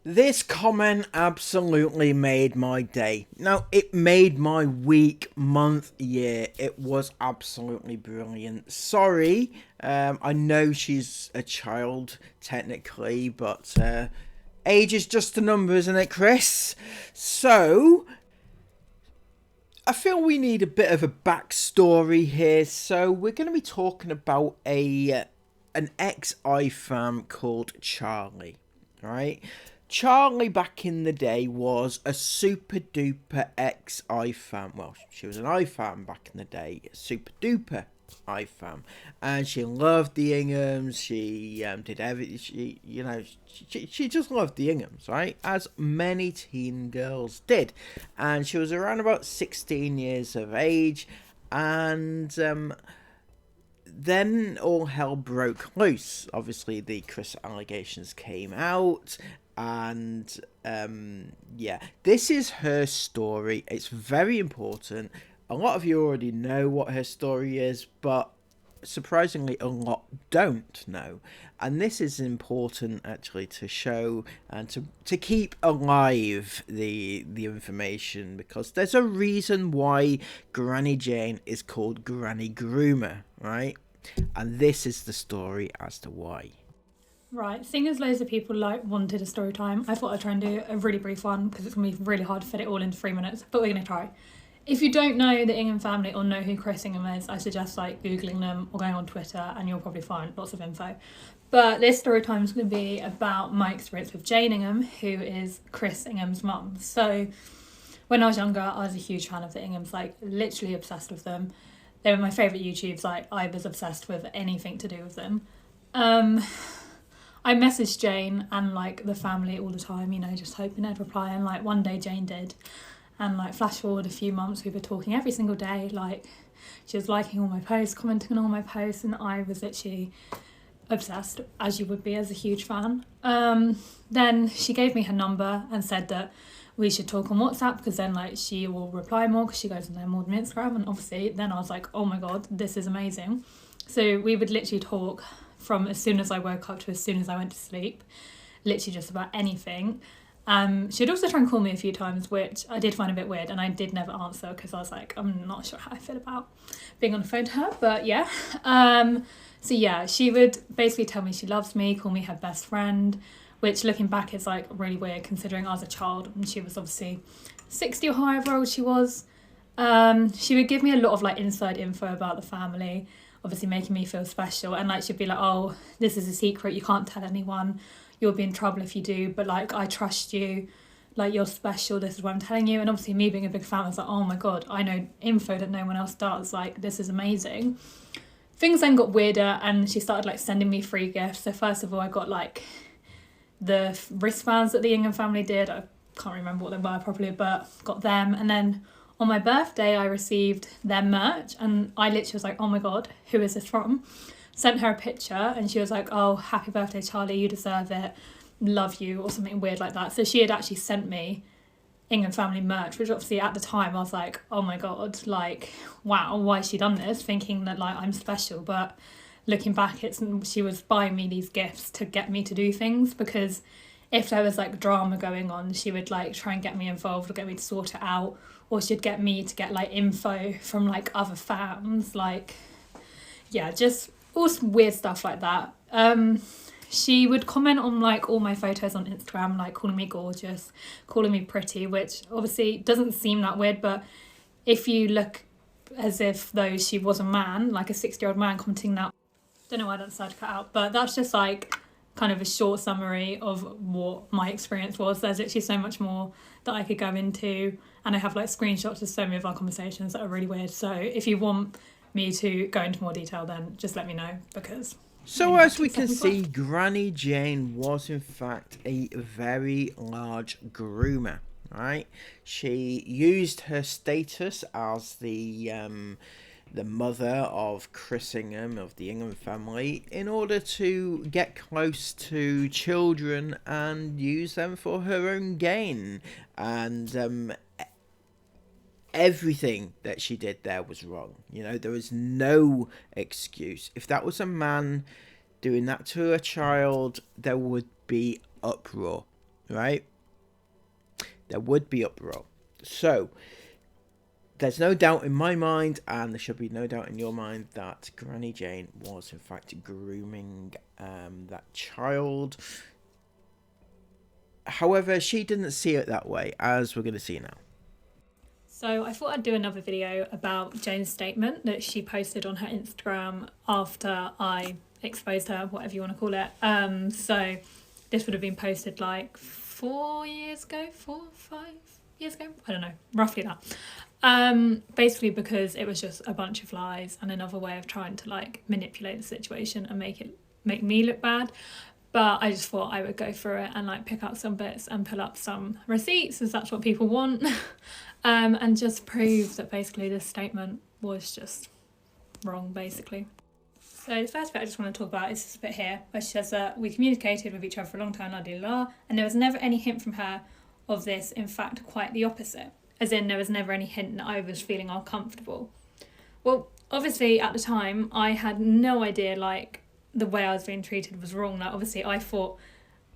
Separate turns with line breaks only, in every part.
This comment absolutely made my day. No, it made my week, month, year. It was absolutely brilliant. Sorry, I know she's a child, technically, but age is just a number, isn't it, Chris? So, I feel we need a bit of a backstory here. So, we're going to be talking about an ex-IFAM called Charlie, right? Charlie back in the day was a super duper ex IFAM. Well, she was an IFAM back in the day, super duper IFAM, and she loved the Inghams. She did everything. She just loved the Inghams, right? As many teen girls did, and she was around about 16 years of age, and then all hell broke loose. Obviously, the Chris allegations came out, and yeah, this is her story. It's very important. A lot of you already know what her story is, but surprisingly, a lot don't know. And this is important actually to show and to keep alive the information, because there's a reason why Granny Jane is called Granny Groomer, right? And this is the story as to why.
Right, seeing as loads of people wanted a story time, I thought I'd try and do a really brief one because it's going to be really hard to fit it all into 3 minutes, but we're going to try. If you don't know the Ingham family or know who Chris Ingham is, I suggest Googling them or going on Twitter, and you'll probably find lots of info. But this story time is going to be about my experience with Jane Ingham, who is Chris Ingham's mum. So when I was younger, I was a huge fan of the Inghams, literally obsessed with them. They were my favourite YouTubes, I was obsessed with anything to do with them. I messaged Jane and the family all the time, just hoping they'd reply, and one day Jane did. And flash forward a few months, we were talking every single day, she was liking all my posts, commenting on all my posts, and I was literally obsessed, as you would be as a huge fan. Then she gave me her number and said that we should talk on WhatsApp, because then she will reply more, because she goes on there more than Instagram. And obviously then I was like, oh my god, this is amazing. So we would literally talk from as soon as I woke up to as soon as I went to sleep, literally just about anything. She'd also try and call me a few times, which I did find a bit weird, and I did never answer because I was like, I'm not sure how I feel about being on the phone to her, but yeah. So yeah, she would basically tell me she loves me, call me her best friend, which looking back is really weird considering I was a child and she was obviously 60 or however old she was. She would give me a lot of inside info about the family, obviously making me feel special, and she'd be like, oh, this is a secret, you can't tell anyone, you'll be in trouble if you do, but I trust you, you're special, this is what I'm telling you. And obviously me being a big fan, I was like, oh my god, I know info that no one else does, this is amazing. Things then got weirder, and she started sending me free gifts. So first of all, I got the wristbands that the Ingham family did. I can't remember what they were properly, but got them. And then on my birthday, I received their merch, and I literally was like, oh my god, who is this from? Sent her a picture, and she was like, oh, happy birthday, Charlie, you deserve it, love you, or something weird like that. So she had actually sent me Ingham family merch, which obviously at the time I was like, oh my god, wow, why has she done this, thinking that I'm special. But looking back, she was buying me these gifts to get me to do things, because if there was drama going on, she would try and get me involved or get me to sort it out, or she'd get me to get info from other fans, yeah, just all some weird stuff like that. She would comment on all my photos on Instagram, calling me gorgeous, calling me pretty, which obviously doesn't seem that weird, but if you look as if though she was a man, a 60-year-old man commenting that, don't know why I decided to cut out, but that's just kind of a short summary of what my experience was. There's actually so much more that I could go into, and I have screenshots of so many of our conversations that are really weird. So if you want me to go into more detail, then just let me know, because
so as we can see, Granny Jane was in fact a very large groomer, right? She used her status as the mother of Chris Ingham, of the Ingham family, in order to get close to children and use them for her own gain. And everything that she did there was wrong. There was no excuse. If that was a man doing that to a child, there would be uproar, right, there would be uproar. So there's no doubt in my mind, and there should be no doubt in your mind, that Granny Jane was in fact grooming that child. However, she didn't see it that way, as we're going to see now.
So I thought I'd do another video about Jane's statement that she posted on her Instagram after I exposed her, whatever you want to call it. So this would have been posted like 4 years ago, 4, 5 years ago, I don't know, roughly that. Basically because it was just a bunch of lies and another way of trying to like manipulate the situation and make me look bad. But I just thought I would go through it and like pick out some bits and pull up some receipts, as that's what people want, and just prove that basically this statement was just wrong, basically. So the first bit I just want to talk about is this bit here, where she says that we communicated with each other for a long time, and there was never any hint from her of this. In fact, quite the opposite. As in, there was never any hint that I was feeling uncomfortable. Well, obviously at the time I had no idea like the way I was being treated was wrong. Like obviously I thought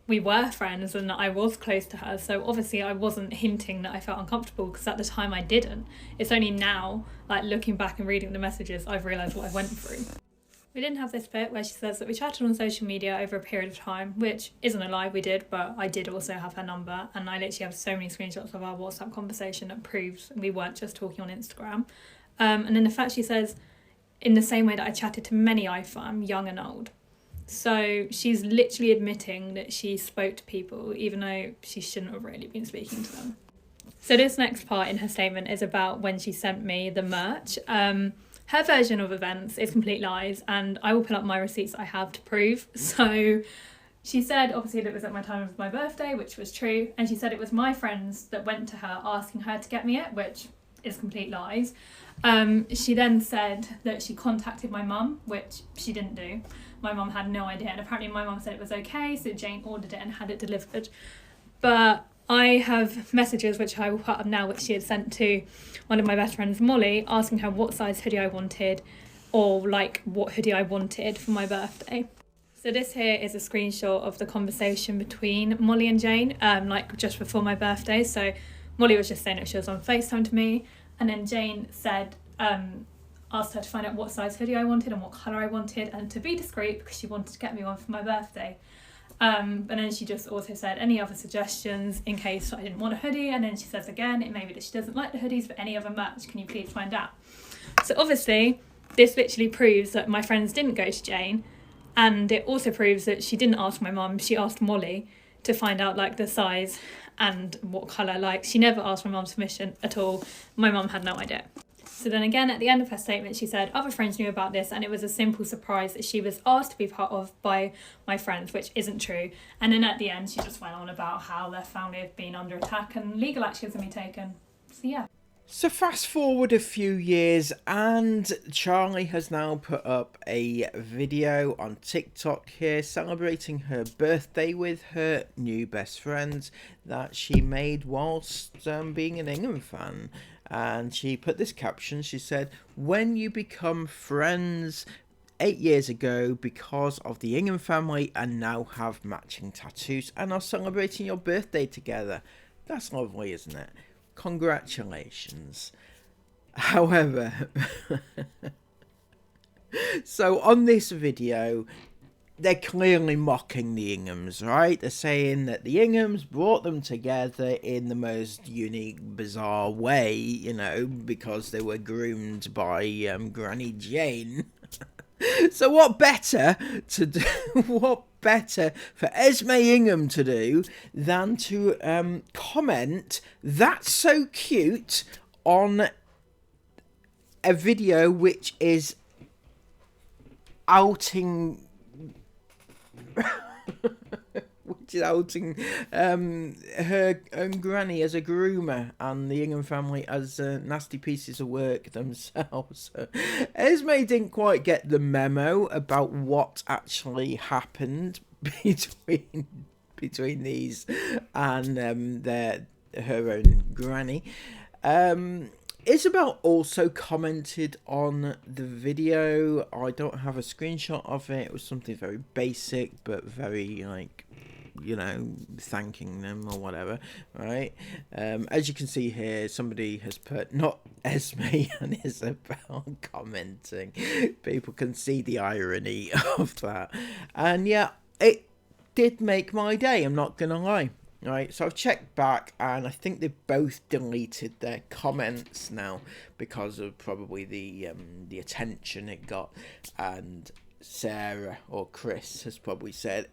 we were friends and that I was close to her, so obviously I wasn't hinting that I felt uncomfortable, because at the time I didn't. It's only now, like looking back and reading the messages, I've realised what I went through. We didn't have this bit where she says that we chatted on social media over a period of time, which isn't a lie, we did, but I did also have her number, and I literally have so many screenshots of our WhatsApp conversation that proves we weren't just talking on Instagram. And then the fact she says, in the same way that I chatted to many IFAM, young and old. So she's literally admitting that she spoke to people, even though she shouldn't have really been speaking to them. So this next part in her statement is about when she sent me the merch. Her version of events is complete lies, and I will pull up my receipts I have to prove. So she said, obviously, that it was at my time of my birthday, which was true, and she said it was my friends that went to her asking her to get me it, which is complete lies. She then said that she contacted my mum, which she didn't do. My mum had no idea, and apparently my mum said it was okay, so Jane ordered it and had it delivered. But I have messages, which I will put up now, which she had sent to one of my best friends, Molly, asking her what size hoodie I wanted, or like what hoodie I wanted for my birthday. So this here is a screenshot of the conversation between Molly and Jane, like just before my birthday. So Molly was just saying that she was on FaceTime to me, and then Jane said, asked her to find out what size hoodie I wanted and what colour I wanted, and to be discreet because she wanted to get me one for my birthday. And then she just also said any other suggestions in case I didn't want a hoodie, and then she says again, it may be that she doesn't like the hoodies, but any other merch, can you please find out? So obviously this literally proves that my friends didn't go to Jane, and it also proves that she didn't ask my mum, she asked Molly to find out like the size and what colour. Like she never asked my mum's permission at all. My mum had no idea. So then again, at the end of her statement, she said other friends knew about this and it was a simple surprise that she was asked to be part of by my friends, which isn't true. And then at the end, she just went on about how their family had been under attack and legal actions had been taken. So yeah.
So fast forward a few years, and Charlie has now put up a video on TikTok here celebrating her birthday with her new best friends that she made whilst being an Ingham fan. And she put this caption, she said, "When you become friends 8 years ago because of the Ingham family and now have matching tattoos and are celebrating your birthday together." That's lovely, isn't it? Congratulations. However, so on this video, they're clearly mocking the Inghams, right? They're saying that the Inghams brought them together in the most unique, bizarre way, you know, because they were groomed by Granny Jane. So what better to do? What better for Esme Ingham to do than to comment "that's so cute" on a video which is outing her own granny as a groomer and the Ingham family as nasty pieces of work themselves. So Esme didn't quite get the memo about what actually happened between these and her own granny. Isabel also commented on the video. I don't have a screenshot of it. It was something very basic but very like you know, thanking them or whatever, right? As you can see here, somebody has put, not Esme and Isabel commenting. People can see the irony of that. And yeah, it did make my day, I'm not gonna lie. Right, so I've checked back, and I think they've both deleted their comments now because of probably the attention it got. And Sarah or Chris has probably said,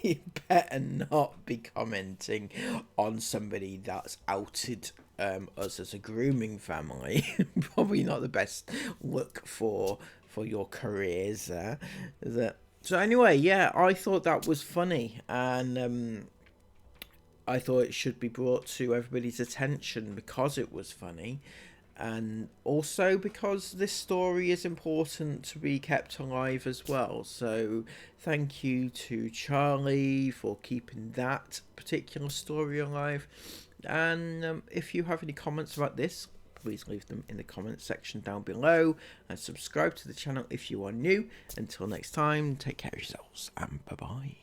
you better not be commenting on somebody that's outed us as a grooming family. Probably not the best look for your careers there, is it? So anyway, yeah, I thought that was funny, and I thought it should be brought to everybody's attention because it was funny, and also because this story is important to be kept alive as well. So thank you to Charlie for keeping that particular story alive. And if you have any comments about this, please leave them in the comments section down below, and subscribe to the channel if you are new. Until next time, take care of yourselves, and bye bye.